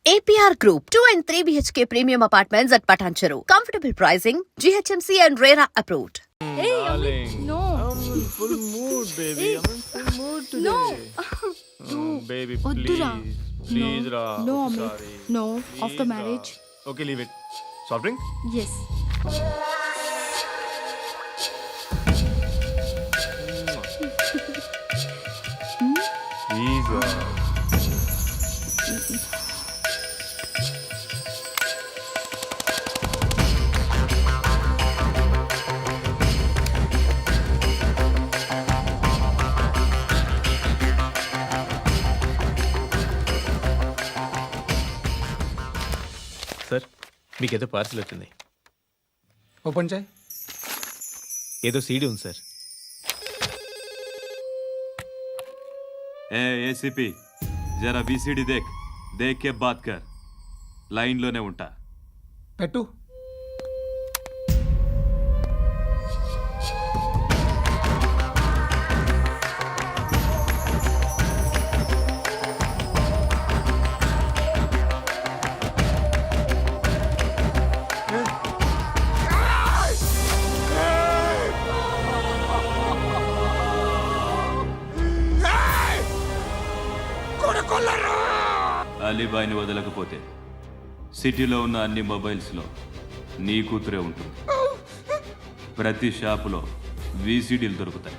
APR Group, 2 and 3 BHK premium apartments at Patancheru. Comfortable pricing, GHMC and RERA approved. Hey, Darling. no. I'm in full mood, baby. Hey. I'm in full mood today. No. Baby, వద్దురా. please. Please, No. Ra. No, I'm Amit. sorry. No. Please, After Ra. marriage. Okay, leave it. Soft drink? Yes. Please, Ra. Sir మీకేదో parcel వచ్చింది. Open చేయి. ఏదో CD ఉంది sir. ACP जरा BCD देख देख के बात कर लाइन लोने ఉంటా పెట్టు. అలీబాయిని వదలకపోతే సిటీలో ఉన్న అన్ని మొబైల్స్లో నీ కూతురే ఉంటుంది. ప్రతి షాపులో వీసీడీలు దొరుకుతాయి.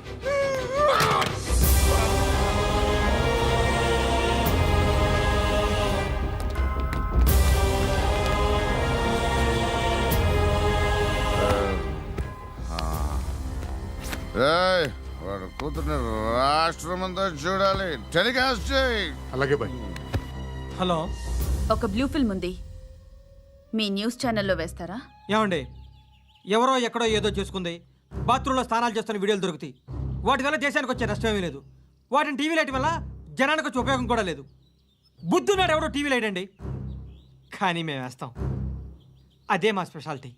ఏయ్, వాడు కూతుర్ని రాష్ట్రమంతా చూడాలి. టెలికాస్ట్ చేయి. అలాగే బాయ్. హలో, ఒక బ్లూ ఫిల్మ్ ఉంది, మీ న్యూస్ ఛానల్లో వేస్తారా? ఏమండి, ఎవరో ఎక్కడో ఏదో చేసుకుంది, బాత్రూంలో స్నానాలు చేస్తున్న వీడియోలు దొరుకుతాయి. వాటి వల్ల దేశానికి వచ్చే నష్టమేమీ లేదు. వాటిని టీవీ లైట్ వల్ల జనానికి వచ్చే ఉపయోగం కూడా లేదు. బుద్ధున్నాడు ఎవడో టీవీ లైట్ అండి, కానీ మేము వేస్తాం. అదే మా స్పెషాలిటీ.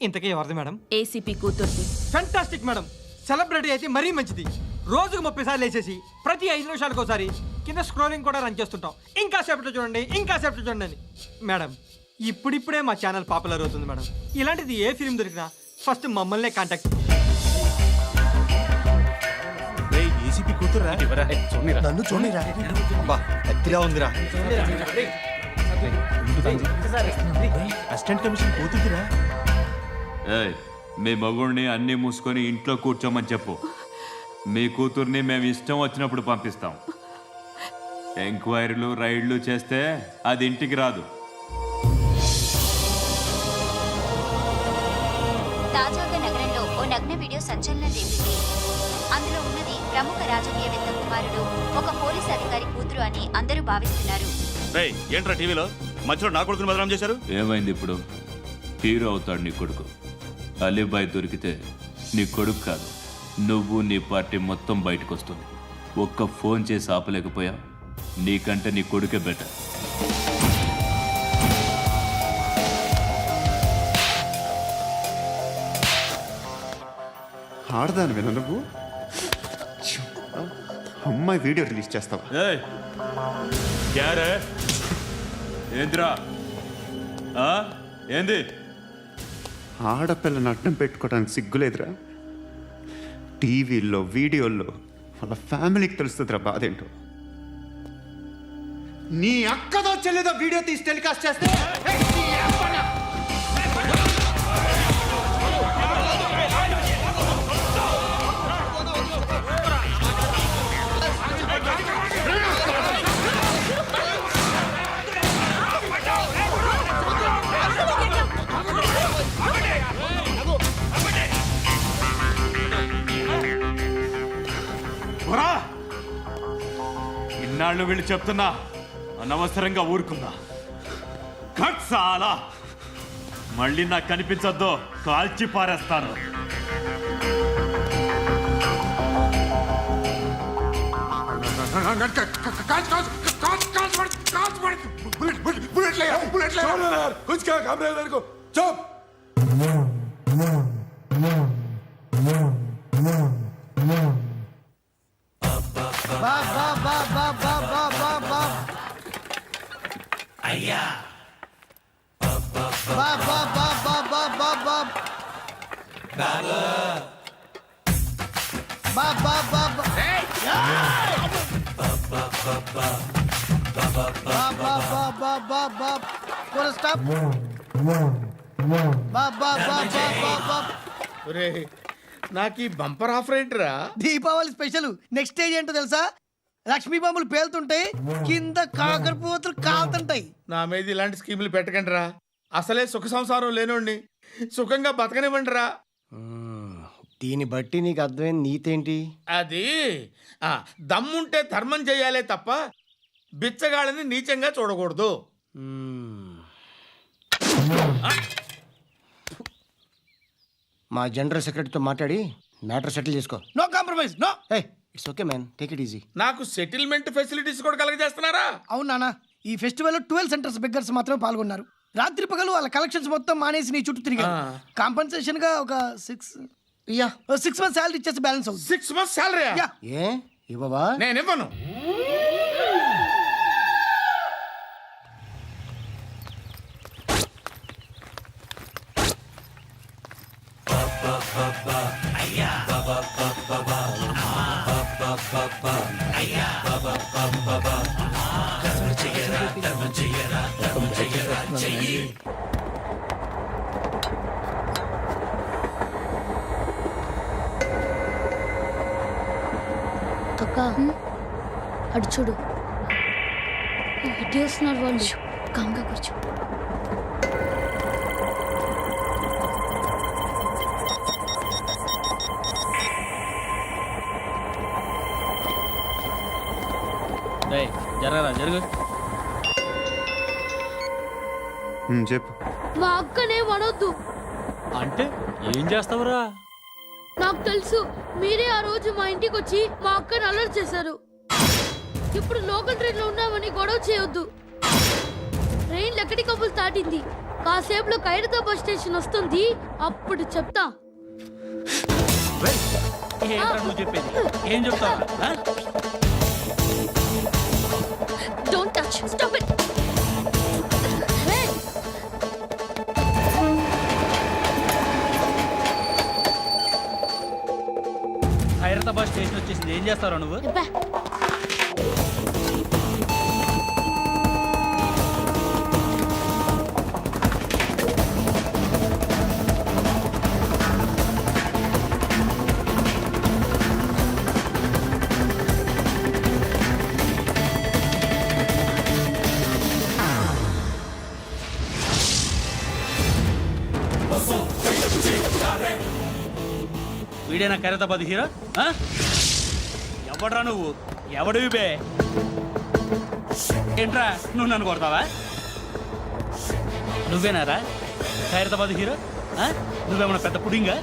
ఇంతకీ ఎవరిది మేడం? ఏసీపీ కూతుర్ది. Fantastic madam. సెలబ్రిటీ అయితే మరీ మంచిది. రోజుకు 30 సార్లు వేసేసి ప్రతి 5 నిమిషాలకు ఒకసారి కింద స్క్రోలింగ్ కూడా రన్ చేస్తుంటాం. ఇంకా సేపట్లో చూడండి, ఇంకా సేపట్లో చూడండి అని. మేడం, ఇప్పుడిప్పుడే మా ఛానల్ పాపులర్ అవుతుంది మేడం. ఇలాంటిది ఏ ఫిల్మ్ దొరికినా ఫస్ట్ మమ్మల్నే కాంటాక్ట్. ఏసీపీ కూతురా? నన్ను చూడరా. ఎత్తిగా ఉందిరా. అసిస్టెంట్ కమిషన్ కూతురా? ఏయ్, మీ మగుడిని అన్నీ మూసుకొని ఇంట్లో కూర్చోమని చెప్పు. మీ కూతుర్ని మేము ఇష్టం వచ్చినప్పుడు పంపిస్తాం. ఎంక్వైరీలు రైడ్లు చేస్తే అది ఇంటికి రాదు. తాజాగా నగరంలో ఓ నగ్న వీడియో సంచలనం రేపింది. అందులో ఉన్నది ప్రముఖ రాజకీయవేత్త కుమారుడు, ఒక పోలీస్ అధికారి కూతురు అని అందరూ భావిస్తున్నారు. ఏంట్రా టీవీలో మధ్యలో నా కొడుకుని బదనాం చేశారు? ఏమైంది ఇప్పుడు? హీరో అవుతాడు నీ కొడుకు. అలీబాయ్ దొరికితే నీ కొడుకు కాదు, నువ్వు నీ పార్టీ మొత్తం బయటకు వస్తుంది. ఒక్క ఫోన్ చేసి ఆపలేకపోయా, నీకంటే నీ కొడుకే బెటర్. ఆడదాను విన నువ్వు. అమ్మాయి వీడియో రిలీజ్ చేస్తావా? ఏయ్, క్యారే ఏంద్రా? ఏంది? ఆడపిల్లని అడ్డం పెట్టుకోవడానికి సిగ్గులేదురా? టీవీల్లో వీడియోల్లో వాళ్ళ ఫ్యామిలీకి తెలుస్తుందిరా బాధేంటో. నీ అక్కదో చెల్లిదో వీడియో తీసి టెలికాస్ట్ చేస్తే ఇన్నాళ్ళు వీళ్ళు చెప్తున్నా అనవసరంగా ఊరుకుందా. చాలా మళ్ళీ నాకు కనిపించొద్దు, కాల్చి పారేస్తాను. అయ్యా నాకు ఈ బంపర్ ఆఫర్ ఏంటిరా? దీపావళి స్పెషల్ నెక్స్ట్ స్టేజ్ ఏంటో తెలుసా? లక్ష్మీ బాంబులు పేలుతుంటాయి, కింద కాకరపువ్వతులు కాలుతుంటాయి. నా మీద ఇలాంటి స్కీములు పెట్టకండి రా. అసలే సుఖ సంసారం లేనోడిని సుఖంగా బతకనివ్వండి రా. దీన్ని బట్టి నీకు అర్థమైన నీతేంటి? అది దమ్ముంటే ధర్మం చేయాలే తప్ప బిచ్చగాళ్ళని నీచంగా చూడకూడదు. మా జనరల్ సెక్రటరీతో మాట్లాడి మ్యాటర్ సెటిల్ చేసుకో. No compromise, no. It's okay man, take it easy. నాకు సెటిల్మెంట్ ఫెసిలిటీస్ కూడా కలగజేస్తున్నారా? అవును నాన్న, ఈ ఫెస్టివల్ 12 సెంటర్స్ బెగ్గర్స్ మాత్రమే పాల్గొన్నారు. రాత్రి పగలు వాళ్ళ కలెక్షన్స్ మొత్తం మానేసి నీ చుట్టూ తిరిగారు. కాంపన్సేషన్ గా ఒక 6 మంత్స్ శాలరీ ఇచ్చేసి బ్యాలెన్స్ అవుతుంది. 6 months శాలరీ? ఏ ఇవ్వవా? నేను ఇవ్వను. అక్క అటు చూడు, ఇటు వస్తున్నారు వాళ్ళు. కామ్గా కూర్చో. జరుగు. చెప్పు. మా అక్కనే వడొద్దు. అంటే ఏం చేస్తావురా? నాకు తెలుసు, మీరే ఆ రోజు మా ఇంటికి వచ్చి మా అక్కని అల్లరి చేశారు. ఇప్పుడు లోకల్ ట్రైన్ లో ఉన్నామని గొడవ చేయొద్దు. ట్రైన్ ఎక్కడి కబులు దాటింది. కాసేపులో ఖైరతాబాద్ స్టేషన్ వస్తుంది, అప్పుడు చెప్తా. నువ్వు చెప్పేది ఏం చెప్తావు? Don't touch, stop it. Khairatabad station వచ్చేసింది, ఏం చేస్తావు నువ్వు? వీడేనా ఖైరతాబాద్ హీరో? ఎవడ్రా నువ్వు? ఎవడివి బే? ఏంట్రా నువ్వు నన్ను కొడతావా? నువ్వేనారా ఖైరతాబాద్ హీరో? నువ్వేమన్నా పెద్ద పుడింగా?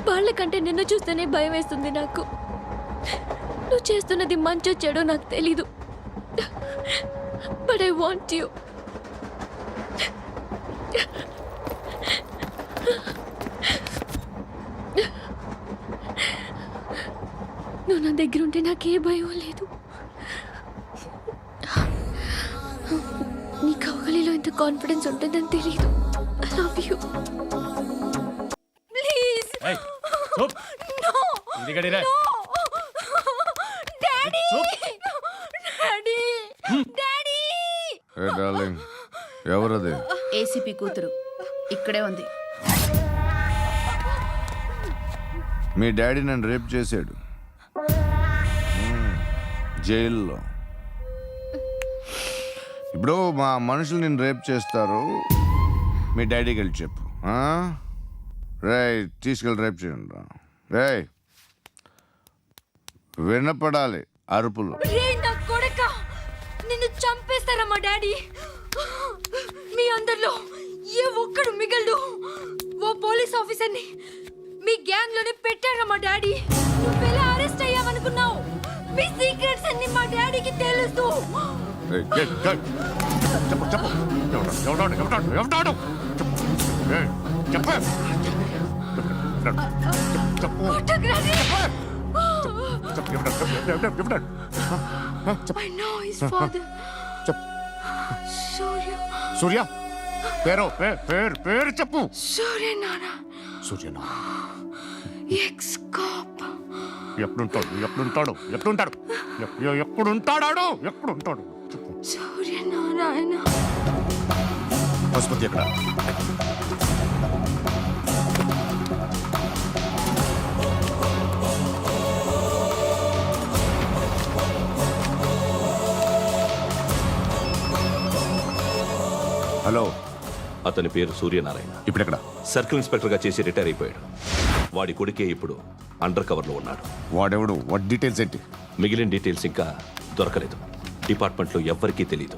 వాళ్ళకంటే నిన్ను చూస్తేనే భయం వేస్తుంది నాకు. నువ్వు చేస్తున్నది మంచో చెడో నాకు తెలీదు, బట్ ఐ వాంట్ యూ. నాకే భయం లేదు. నీ కౌగలిలో ఇంత కాన్ఫిడెన్స్ ఉంటుందని తెలియదు. I love you. Please A darling, ఎవరది? ఏసీపీ కూతురు ఇక్కడే ఉంది. మీ డాడీ నన్ను రేప్ చేశాడు జైల్లో. ఇప్పుడు మా మనుషులు నిన్ను రేప్ చేస్తారు, మీ డాడీకి వెళ్ళి చెప్పు. రే తీసుకెళ్ళి రేప్ చేయండి. రే వినపడాలి అరుపులు. నిన్ను చంపేస్తారా మా డాడీ? మీ అందరిలో ఏ ఒక్కడు మిగలడు. ఓ పోలీస్ ఆఫీసర్ని మీ గ్యాంగ్ లోనే పెట్టారా మా డాడీ? నువ్వెలా అరెస్ట్ అయ్యావనుకున్నావు? మీ సీక్రెట్స్ అన్ని మా డాడీకి తెలుసు. చెప్పు చెప్పు, ఎవడాడు? I know his father. సూర్య పేరు పేరు చెప్పు. సూర్య నాన్న. సూర్య ఎక్స్ కాప్. ఎప్పుడుంటాడు చెప్పు. సూర్య నారాయణ. పశుపతి ఎక్కడ? హలో, అతని పేరు సూర్యనారాయణ. ఇప్పుడెక్కడ? సర్కిల్ ఇన్స్పెక్టర్గా చేసి రిటైర్ అయిపోయాడు. వాడి కొడుకే ఇప్పుడు అండర్ కవర్లో ఉన్నాడు. వాడెవడు? వాడి డీటెయిల్స్ ఏంటి? మిగిలిన డీటెయిల్స్ ఇంకా దొరకలేదు. డిపార్ట్మెంట్లో ఎవ్వరికీ తెలియదు.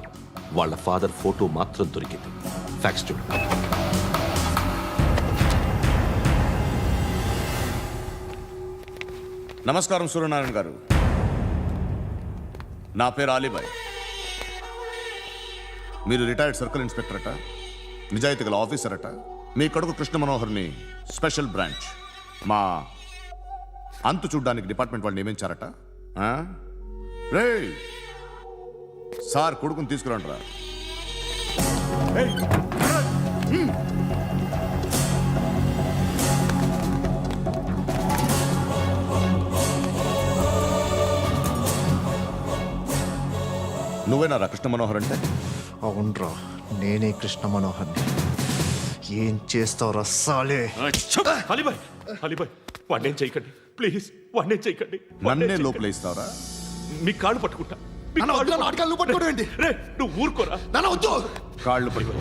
వాళ్ళ ఫాదర్ ఫోటో మాత్రం దొరికింది. ఫ్యాక్స్ చూడు. నమస్కారం సూర్యనారాయణ గారు. నా పేరు అలీబాయ్. మీరు రిటైర్డ్ సర్కిల్ ఇన్స్పెక్టర్ అట, నిజాయితీ గల ఆఫీసర్ అట. మీ కొడుకు కృష్ణ మనోహర్ని స్పెషల్ బ్రాంచ్ మా అంతు చూడ్డానికి డిపార్ట్మెంట్ వాళ్ళు నియమించారట. రే సార్ కొడుకుని తీసుకురండిరా. నువ్వేనా కృష్ణ మనోహర్ అంటే? అవునరా, నేనే కృష్ణ మనోహర్ని. ఏం చేస్తావు రస్సాలే? అలీబాయ్ వాడినేం చేయకండి ప్లీజ్, వాడినేం చేయకండి. నన్నే లోపల ఇస్తావరా? మీ కాళ్ళు పట్టుకుంటా. నువ్వు ఊరుకోరా. కాళ్ళు పట్టుకో.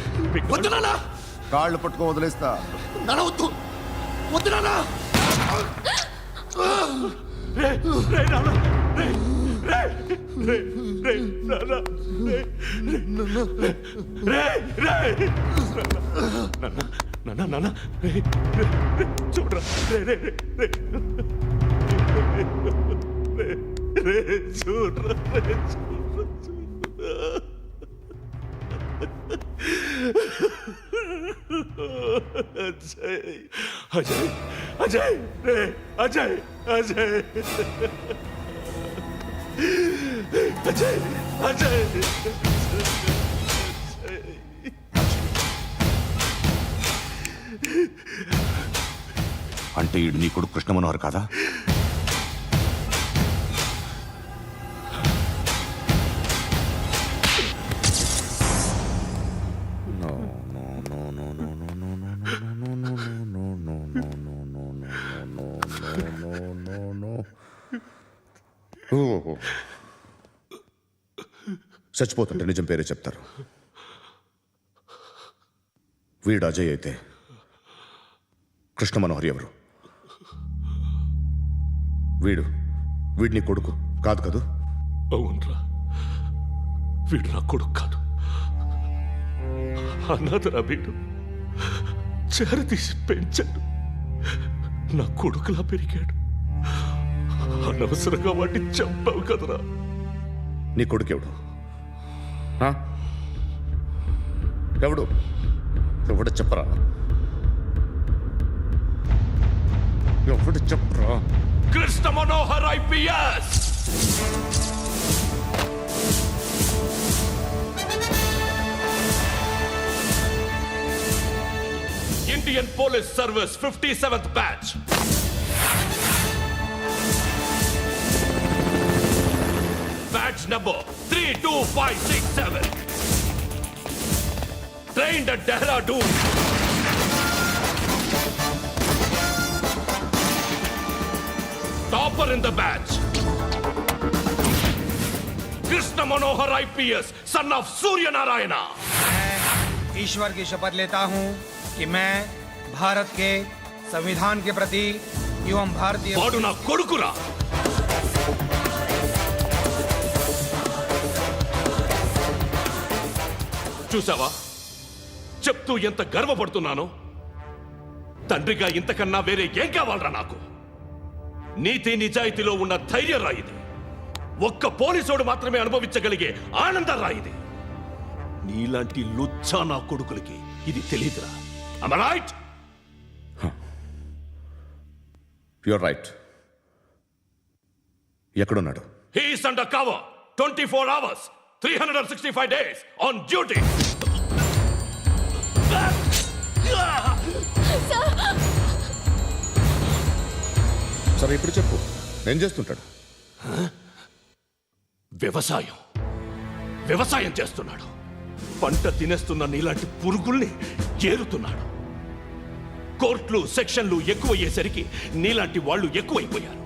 కాళ్ళు పట్టుకో వదిలేస్తా. చూడరా అజయ్ అజయ్ రే అజయ్ అజయ్ అజయ్ అజయ్ అంటే ఈడు నీ కొడుకు కృష్ణ మనోహర్ కాదా? చచ్చిపోతుంటే నిజం పేరే చెప్తారు. వీడు అజయ్ అయితే కృష్ణ మనోహర్ ఎవరు? వీడిని కొడుకు కాదు కదూ? అవునరా, వీడు నా కొడుకు కాదు. అన్నదరా వీడు చేరతీసి పెంచాడు. నా కొడుకులా పెరిగాడు. అనవసరంగా వాడిని చంపావు కదరా. నీ కొడుకు ఎవడు? ఎవడు చెప్పరా? ఎవడు చెప్పరా? Krishna Manohar IPS. Indian police service 57th batch. Batch number 32567. Trained at Dehradun. Topper in the batch. Krishna Manohar IPS, son of Surya Narayana. मैं ईश्वर की शपथ लेता हूँ कि मैं भारत के संविधान के प्रति एवं भारतीय వాడు నా కొడుకురా. చూసావా, చెప్తూ ఎంత గర్వపడుతున్నానో. తండ్రిగా ఇంతకన్నా వేరే ఏం కావాలరా నాకు? నీతి నిజాయితీలో ఉన్న ధైర్యం రాయిది. ఒక్క పోలీసోడు మాత్రమే అనుభవించగలిగే ఆనందం రాయిది. నీలాంటి లుచ్చా నా కొడుకులకి ఇది తెలియదురా. Am I right? You're right. ఎక్కడున్నాడు? He is under cover 24 hours, 365 days on duty. సరే ఇప్పుడు చెప్పు, ఏం చేస్తుంటాడు? వ్యవసాయం చేస్తున్నాడు. పంట తినేస్తున్న నీలాంటి పురుగుల్ని ఏరుతున్నాడు. కోర్టులు సెక్షన్లు ఎక్కువయ్యేసరికి నీలాంటి వాళ్ళు ఎక్కువైపోయారు.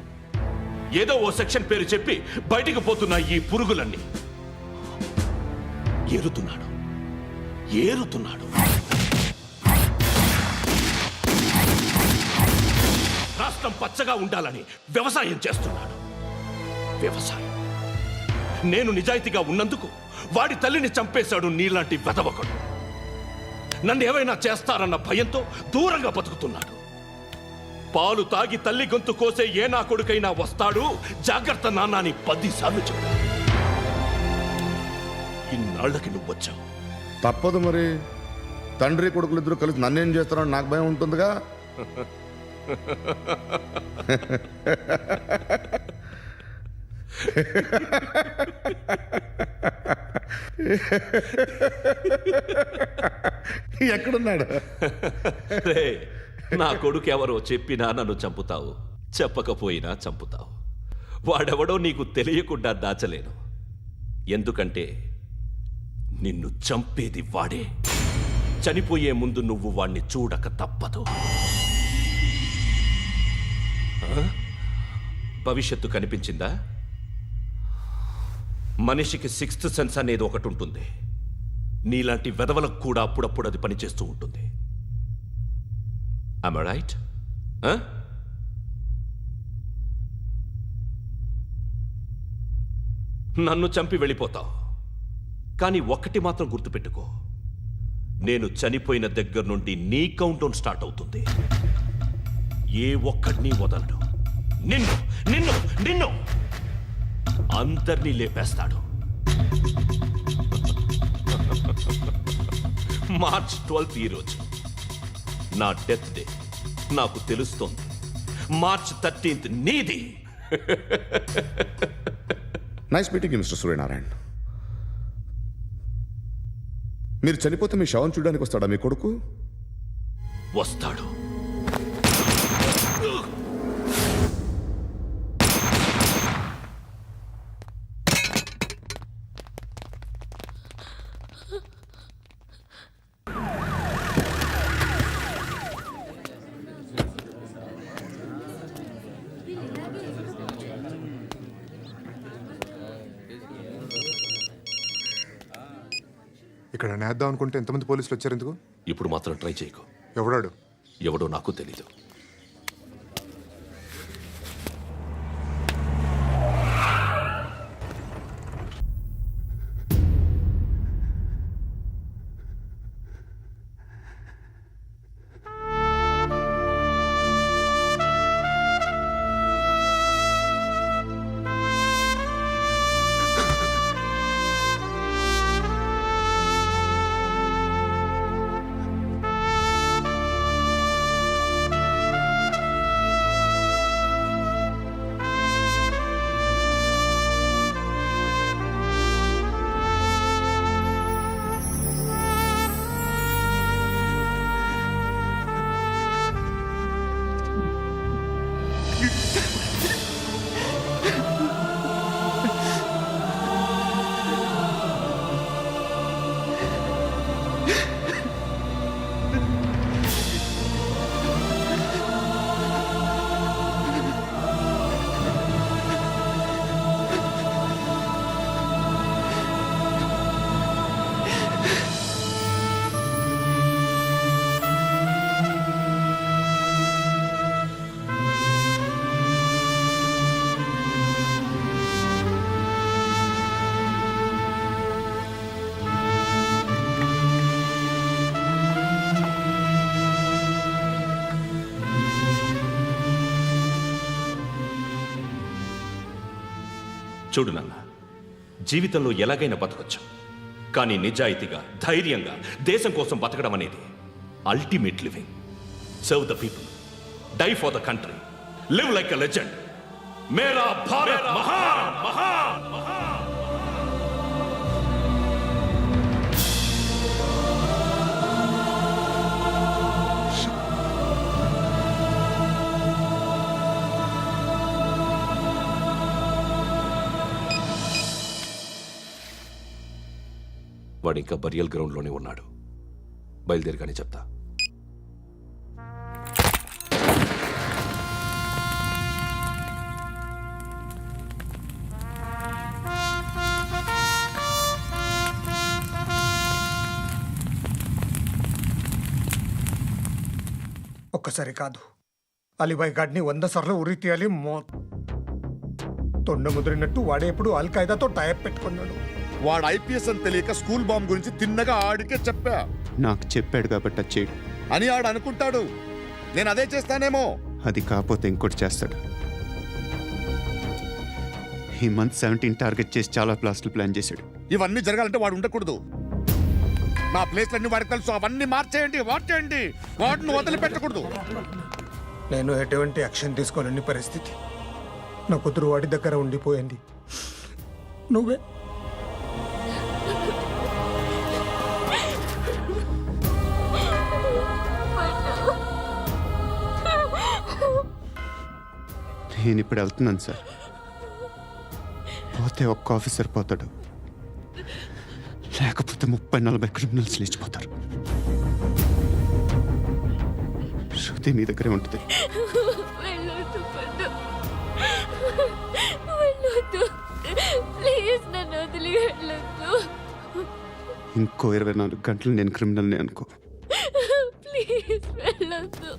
ఏదో ఓ సెక్షన్ పేరు చెప్పి బయటికి పోతున్న ఈ పురుగులన్నీ ఏరుతున్నాడు. రాష్ట్రం పచ్చగా ఉండాలని వ్యవసాయం చేస్తున్నాడు. నేను నిజాయితీగా ఉన్నందుకు వాడి తల్లిని చంపేశాడు నీలాంటి వెధవకుడు. నన్ను ఏమైనా చేస్తారన్న భయంతో దూరంగా బతుకుతున్నాడు. పాలు తాగి తల్లి గొంతు కోసే ఏ నా కొడుకైనా వస్తాడు, జాగ్రత్త నాన్న అని 10 సార్లు చెప్పాడు. ఇన్నాళ్ళకి నువ్వు వచ్చావు. తప్పదు మరి. తండ్రి కొడుకులు ఇద్దరు కలిసి నన్నేం చేస్తారని నాకు భయం ఉంటుందిగా. ఎక్కడున్నాడు? నా కొడుకు ఎవరో చెప్పినా నన్ను చంపుతావు, చెప్పకపోయినా చంపుతావు. వాడెవడో నీకు తెలియకుండా దాచలేను. ఎందుకంటే నిన్ను చంపేది వాడే. చనిపోయే ముందు నువ్వు వాణ్ణి చూడక తప్పదు. భవిష్యత్తు కనిపించిందా? మనిషికి 6th సెన్స్ అనేది ఒకటి ఉంటుంది. నీలాంటి వెధవలకు కూడా అప్పుడప్పుడు అది పనిచేస్తూ ఉంటుంది. Am I right? నన్ను చంపి వెళ్ళిపోతావు. కానీ ఒక్కటి మాత్రం గుర్తుపెట్టుకో, నేను చనిపోయిన దగ్గర నుండి నీ కౌంటౌన్ స్టార్ట్ అవుతుంది. ఏ ఒక్కడిని వదలడు. నిన్ను నిన్ను నిన్ను అందరినీ లేపేస్తాడు. మార్చ్ 12th ఈరోజు నా డెత్ డే. నాకు తెలుస్తోంది. మార్చ్ 13th నీది. Nice meeting mister Suryanarayan. మీరు చనిపోతే మీ శవం చూడడానికి వస్తాడా మీ కొడుకు? వస్తాడు. ఇక్కడ నేద్దాం అనుకుంటే ఎంతమంది పోలీసులు వచ్చారు ఎందుకు? ఇప్పుడు మాత్రం ట్రై చేయకు. ఎవడాడు? ఎవడో నాకు తెలీదు. చూడు నాన్న, జీవితంలో ఎలాగైనా బతకొచ్చు, కానీ నిజాయితీగా ధైర్యంగా దేశం కోసం బతకడం అనేది ultimate living. Serve the people, die for the country, live like a legend. మేరా భారత్ మహాన్ మహాన్ మహాన్. వాడు ఇంకా బరియల్ గ్రౌండ్లోనే ఉన్నాడు. బయలుదేరగానే చెప్తా. ఒక్కసారి కాదు, అలీబాయ్ గాడిని 100 సార్లు ఉరి తీయాలి. తొండ ముదిరినట్టు వాడే ఎప్పుడు అల్ ఖైదాతో టైప్ పెట్టుకున్నాడు. వాడు ఐపీఎస్ అని తెలియక స్కూల్ బాంబ్ గురించి తిన్నగా ఆడికే చెప్పా నాకు చెప్పాడు కాబట్టి అది చేయడు. అని ఆడు అనుకుంటాడు నేను అదే చేస్తానేమో. అది కాకపోతే ఇంకోటి చేస్తాడు. ఈ మంత్ 17 టార్గెట్ చేసి చాలా ప్లాస్టులు ప్లాన్ చేశాడు. ఇవన్నీ జరగాలంటే వాడు ఉండకూడదు. నా ప్లేస్లన్నీ వాడికి తెలుసు. అవన్నీ మార్చేయండి, వాటేయండి. వాటిని వదిలిపెట్టకూడదు. నేను ఎటువంటి యాక్షన్ తీసుకోలేని పరిస్థితి. నా కూతురు వాడి దగ్గర ఉండిపోయింది. నువ్వే నేను ఇప్పుడు వెళ్తున్నాను సార్. పోతే ఒక్క ఆఫీసర్ పోతాడు, లేకపోతే 30-40 క్రిమినల్స్ లేచిపోతారు. శృతి మీ దగ్గరే ఉంటుంది. వెళ్ళొద్దు పండు, వెళ్ళొద్దు ప్లీజ్, నన్ను వదిలి వెళ్ళొద్దు. ఇంకో 24 గంటలు నేను క్రిమినల్ని అనుకో. ప్లీజ్ వెళ్ళొద్దు,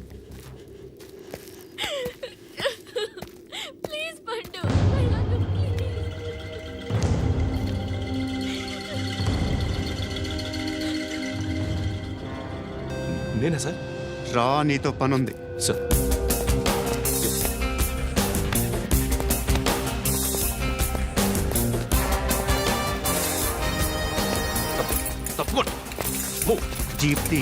ప్లీజ్ పండు వెళ్ళొద్దు ప్లీజ్. నేనా సార్? రా, నీతో పని ఉంది. సార్, తప్పకుండా. జీప్తి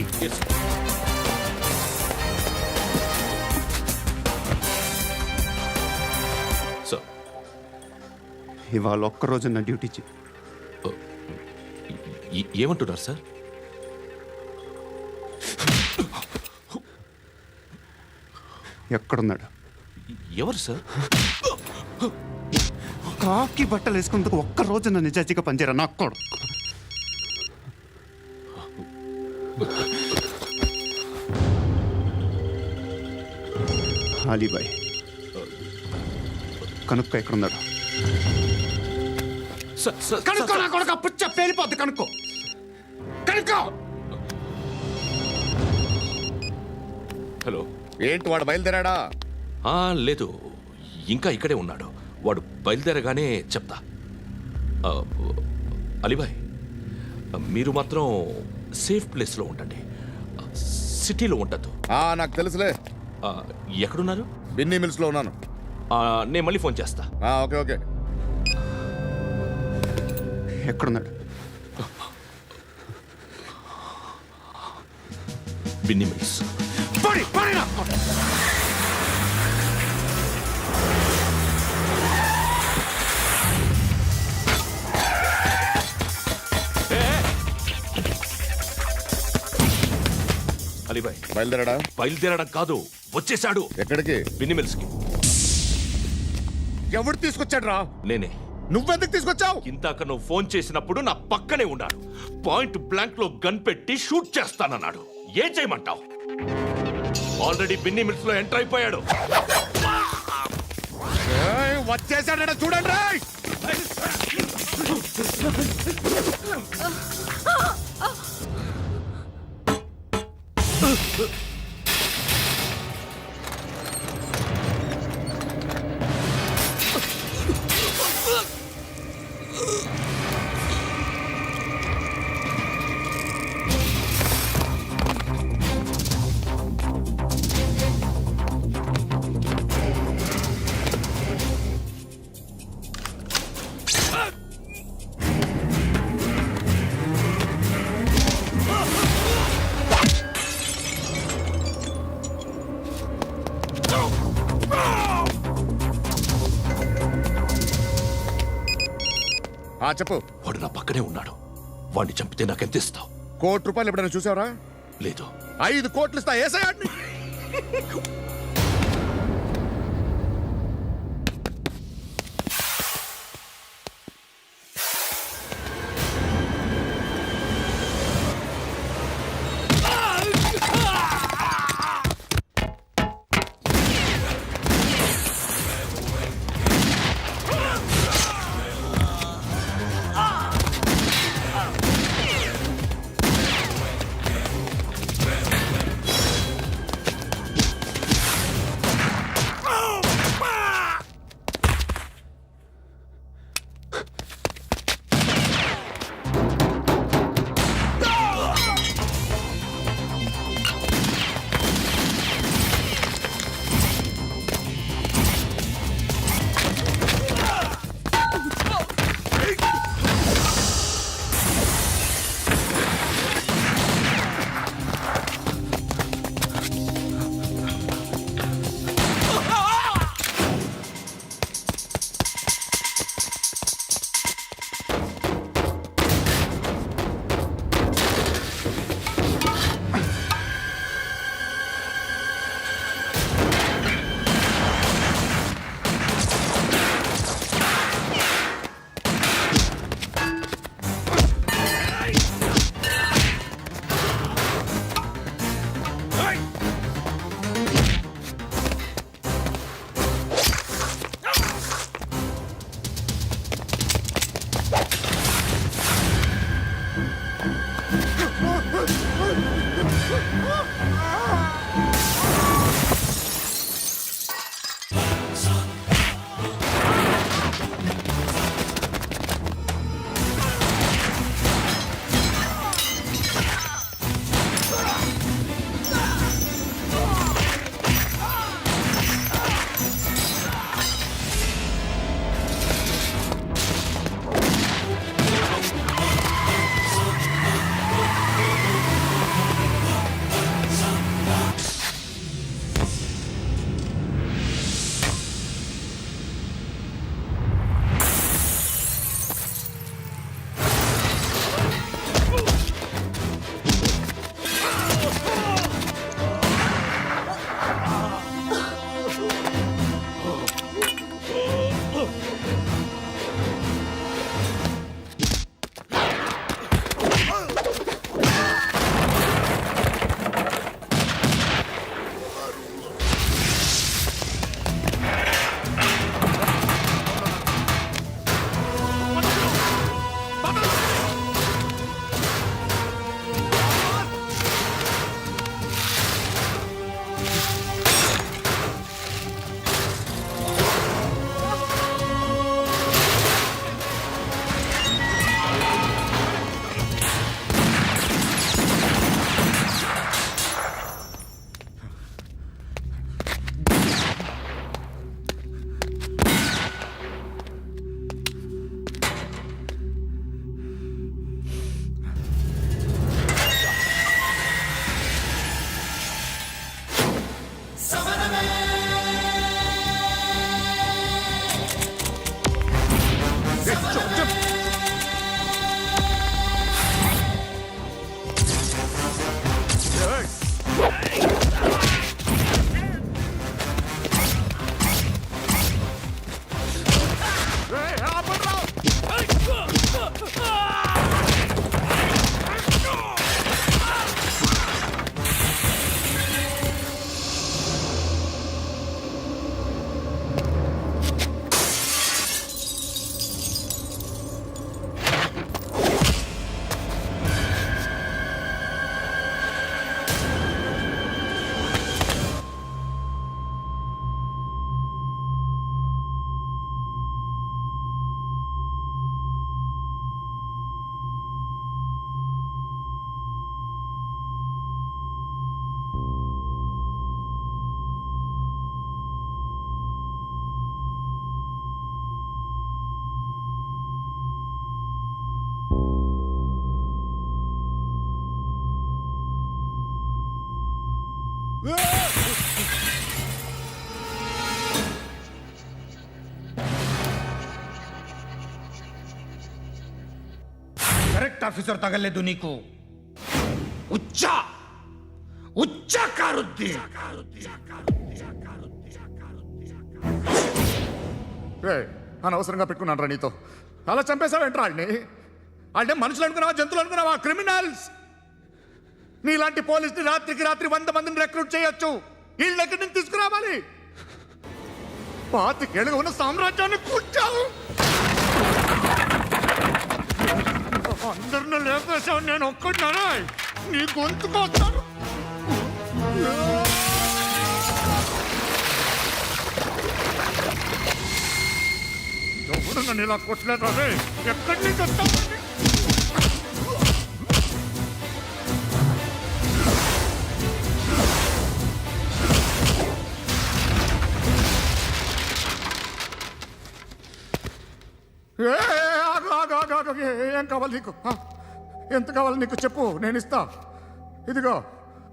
సార్, ఇవాళ ఒక్కరోజు నా డ్యూటీ చేయి. ఏమంటున్నారు సార్? ఎక్కడున్నాడు? ఎవరు సార్? కాకి బట్టలు వేసుకున్నందుకు ఒక్కరోజు నా నిజాజీగా పనిచేయరా నాకు కొడుకు. అలీబాయ్ కనుక్కో, ఎక్కడున్నాడు? కనుక్కో నా కొడుకు. పుచ్చ పేలిపోద్ది. కనుక్కో, కనుక్కో. హలో, ఏంటి వాడు బయలుదేరాడా? లేదు, ఇంకా ఇక్కడే ఉన్నాడు. వాడు బయలుదేరగానే చెప్తా. అలీబాయ్, మీరు మాత్రం సేఫ్ ప్లేస్లో ఉండండి, సిటీలో ఉండద్దు. నాకు తెలుసులే. ఎక్కడున్నారు? బిన్నీ మిల్స్లో ఉన్నాను. నేను మళ్ళీ ఫోన్ చేస్తా. Okay okay. ఎక్కడున్నాడు? బిన్నీ మిల్స్. అలీబాయ్ బయలుదేరాడా? బయలుదేరడం కాదు, వచ్చేశాడు. ఎక్కడికి? బిన్నీ మిల్స్ కి. ఎవడు తీసుకొచ్చాడు రా? నేనే. నువ్వెందుకు తీసుకొచ్చావు? ఇందాక నువ్వు ఫోన్ చేసినప్పుడు నా పక్కనే ఉన్నాడు. పాయింట్ బ్లాంక్ లో గన్ పెట్టి షూట్ చేస్తానన్నాడు. ఏం చేయమంటావు? ఆల్రెడీ బిన్నీ మిల్స్ లో ఎంటర్ అయిపోయాడు. వచ్చేసాడ చూడండి రా. చెప్పు. వాడు నా పక్కనే ఉన్నాడు. వాడిని చంపితే నాకెంత ఇస్తావు? ₹1,00,00,000 ఎప్పుడైనా చూసావరా? లేదు. 5 కోట్లు ఇస్తా. ఏసయాడిని. ఆఫీసర్ తగలేదు నీకు ఉచ్చ కారుద్ది అనవసరంగా పెట్టుకున్నాను రా నీతో అలా చంపేశావేంట్రా వాడిని అంటే మనుషులు అనుకున్నావా జంతువులు అనుకున్నావా క్రిమినల్స్ నీలాంటి పోలీసుని రాత్రికి రాత్రి 100 మందిని రిక్రూట్ చేయొచ్చు వీళ్ళు ఎక్కడి నుంచి తీసుకురావాలి 25 ఏళ్ళుగా ఉన్న సామ్రాజ్యాన్ని కూర్చావు అందరిని లేపేశావు నేను ఒక్కడినారా నీ గొంతుకొస్తాను ఎవరు నన్ను ఇలా కొట్టలేదు రే ఎక్కడి నుంచి వస్తావు ఏం కావాలి నీకు ఎంత కావాలి నీకు చెప్పు నేను ఇస్తా ఇదిగో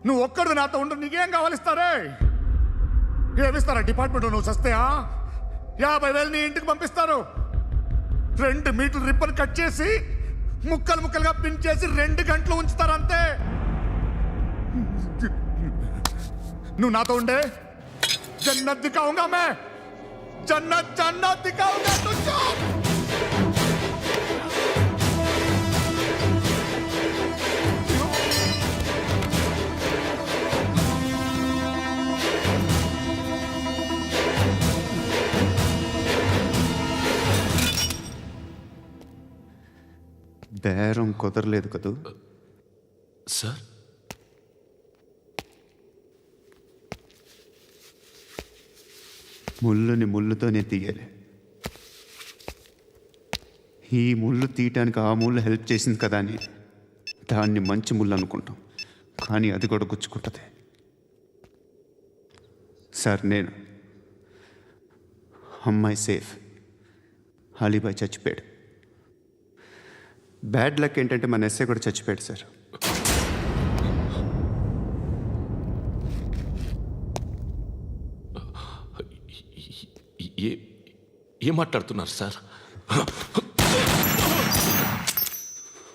నువ్వు ఒక్కడు నాతో ఉండు నీకేం కావాలి ఇస్తారే ఏమిస్తారా డిపార్ట్మెంట్ నువ్వు చస్తేయా 50,000 నీ ఇంటికి పంపిస్తారు 2 మీటర్లు రిబ్బన్ కట్ చేసి ముక్కలు ముక్కలుగా పిన్ చేసి 2 గంటలు ఉంచుతారు అంతే నువ్వు నాతో ఉండే జన్నత్ దిఖాऊंगा मैं जन्नत दिखाऊंगा तुझको బేరం కుదరలేదు కదూ సార్ ముళ్ళుని ముళ్ళుతోనే తీయాలి ఈ ముళ్ళు తీయటానికి ఆ ముళ్ళు హెల్ప్ చేసింది కదా అని దాన్ని మంచి ముళ్ళు అనుకుంటాం కానీ అది కూడా గుచ్చుకుంటుంది సార్ నేను అమ్మాయి సేఫ్ అలీబాయ్ చచ్చిపోయాడు బ్యాడ్ లక్ ఏంటంటే మన ఎస్ఐ కూడా చచ్చిపోయాడు సార్ ఏం మాట్లాడుతున్నారు సార్